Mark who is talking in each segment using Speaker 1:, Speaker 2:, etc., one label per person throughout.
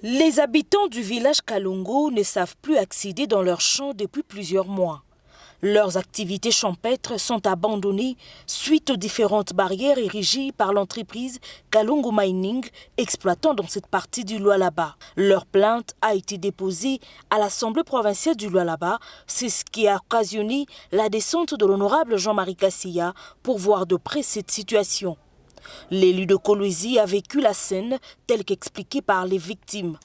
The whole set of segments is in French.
Speaker 1: Les habitants du village Kalongo ne savent plus accéder dans leurs champs depuis plusieurs mois. Leurs activités champêtres sont abandonnées suite aux différentes barrières érigées par l'entreprise Kalongo Mining, exploitant dans cette partie du Lualaba. Leur plainte a été déposée à l'Assemblée provinciale du Lualaba. C'est ce qui a occasionné la descente de l'honorable Jean-Marie Kassia pour voir de près cette situation. L'élu de Kolwezi a vécu la scène telle qu'expliquée par les victimes.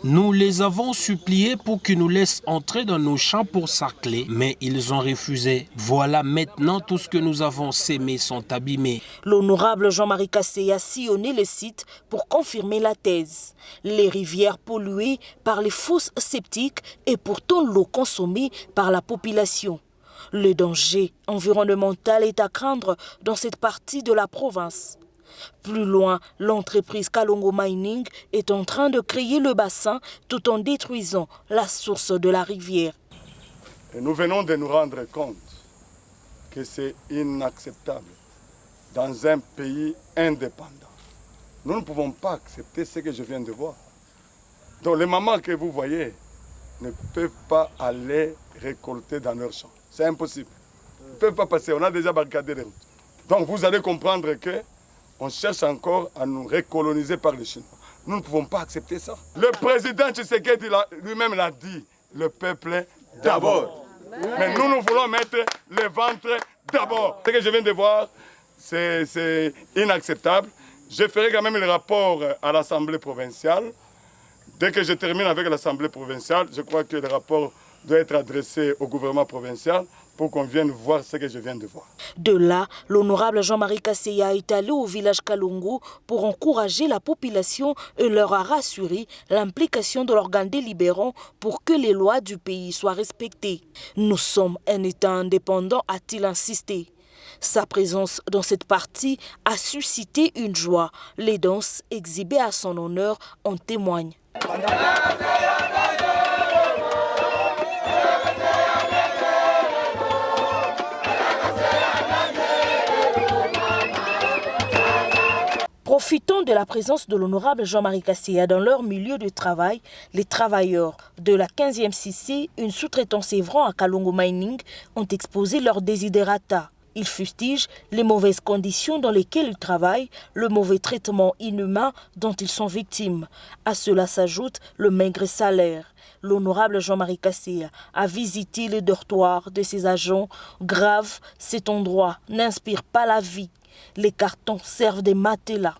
Speaker 2: Nous les avons suppliés pour qu'ils nous laissent entrer dans nos champs pour sarcler, mais ils ont refusé. Voilà maintenant tout ce que nous avons sémé sont abîmés.
Speaker 1: L'honorable Jean-Marie Kassia a sillonné le site pour confirmer la thèse. Les rivières polluées par les fosses septiques et pourtant l'eau consommée par la population. Le danger environnemental est à craindre dans cette partie de la province. Plus loin, l'entreprise Kalongo Mining est en train de créer le bassin tout en détruisant la source de la rivière.
Speaker 3: Et nous venons de nous rendre compte que c'est inacceptable dans un pays indépendant. Nous ne pouvons pas accepter ce que je viens de voir. Donc les mamans que vous voyez ne peuvent pas aller récolter dans leurs champs. C'est impossible. Ils ne peuvent pas passer, on a déjà barricadé les routes. Donc vous allez comprendre qu'on cherche encore à nous recoloniser par les Chinois. Nous ne pouvons pas accepter ça. Le président Tshisekedi lui-même l'a dit, le peuple d'abord. Mais nous voulons mettre le ventre d'abord. Ce que je viens de voir, c'est inacceptable. Je ferai quand même le rapport à l'Assemblée provinciale. Dès que je termine avec l'Assemblée provinciale, je crois que le rapport doit être adressé au gouvernement provincial pour qu'on vienne voir ce que je viens de voir.
Speaker 1: De là, l'honorable Jean-Marie Kassia est allé au village Kalongo pour encourager la population et leur a rassuré l'implication de l'organe délibérant pour que les lois du pays soient respectées. Nous sommes un État indépendant, a-t-il insisté. Sa présence dans cette partie a suscité une joie. Les danses exhibées à son honneur en témoignent. Profitant de la présence de l'honorable Jean-Marie Kassia dans leur milieu de travail, les travailleurs de la 15e CC, une sous-traitance œuvrant à Kalongo Mining, ont exposé leurs desiderata. Ils fustigent les mauvaises conditions dans lesquelles ils travaillent, le mauvais traitement inhumain dont ils sont victimes. À cela s'ajoute le maigre salaire. L'honorable Jean-Marie Kassia a visité le dortoir de ses agents. Grave, cet endroit n'inspire pas la vie. Les cartons servent des matelas.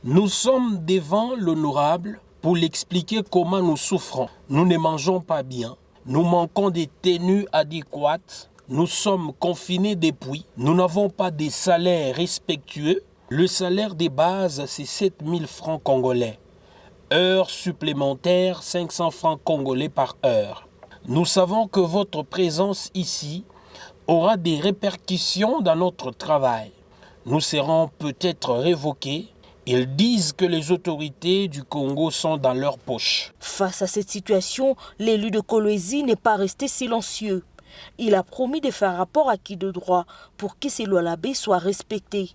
Speaker 2: Nous sommes devant l'honorable pour l'expliquer comment nous souffrons. Nous ne mangeons pas bien. Nous manquons des tenues adéquates. Nous sommes confinés depuis. Nous n'avons pas de salaire respectueux. Le salaire de base, c'est 7 000 francs congolais. Heures supplémentaires, 500 francs congolais par heure. Nous savons que votre présence ici aura des répercussions dans notre travail. Nous serons peut-être révoqués. Ils disent que les autorités du Congo sont dans leur poche.
Speaker 1: Face à cette situation, l'élu de Kolwezi n'est pas resté silencieux. Il a promis de faire rapport à qui de droit pour que ces lois labés soient respectées.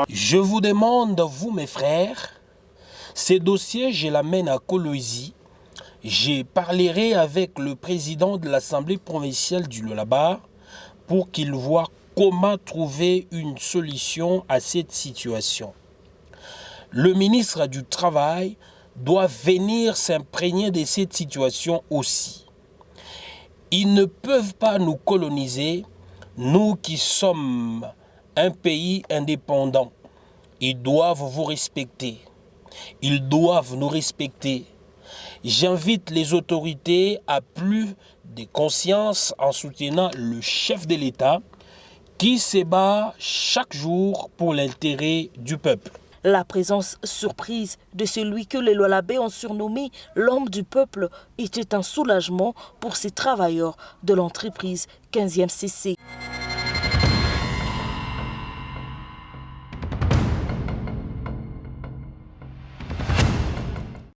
Speaker 2: Je vous demande, vous mes frères, ces dossiers, je l'amène à Kolwezi. Je parlerai avec le président de l'Assemblée provinciale du Lualaba pour qu'il voit comment trouver une solution à cette situation. Le ministre du Travail doit venir s'imprégner de cette situation aussi. Ils ne peuvent pas nous coloniser, nous qui sommes un pays indépendant. Ils doivent vous respecter. Ils doivent nous respecter. J'invite les autorités à plus de conscience en soutenant le chef de l'État qui se bat chaque jour pour l'intérêt du peuple.
Speaker 1: La présence surprise de celui que les Lualabés ont surnommé l'homme du peuple était un soulagement pour ces travailleurs de l'entreprise 15e CC.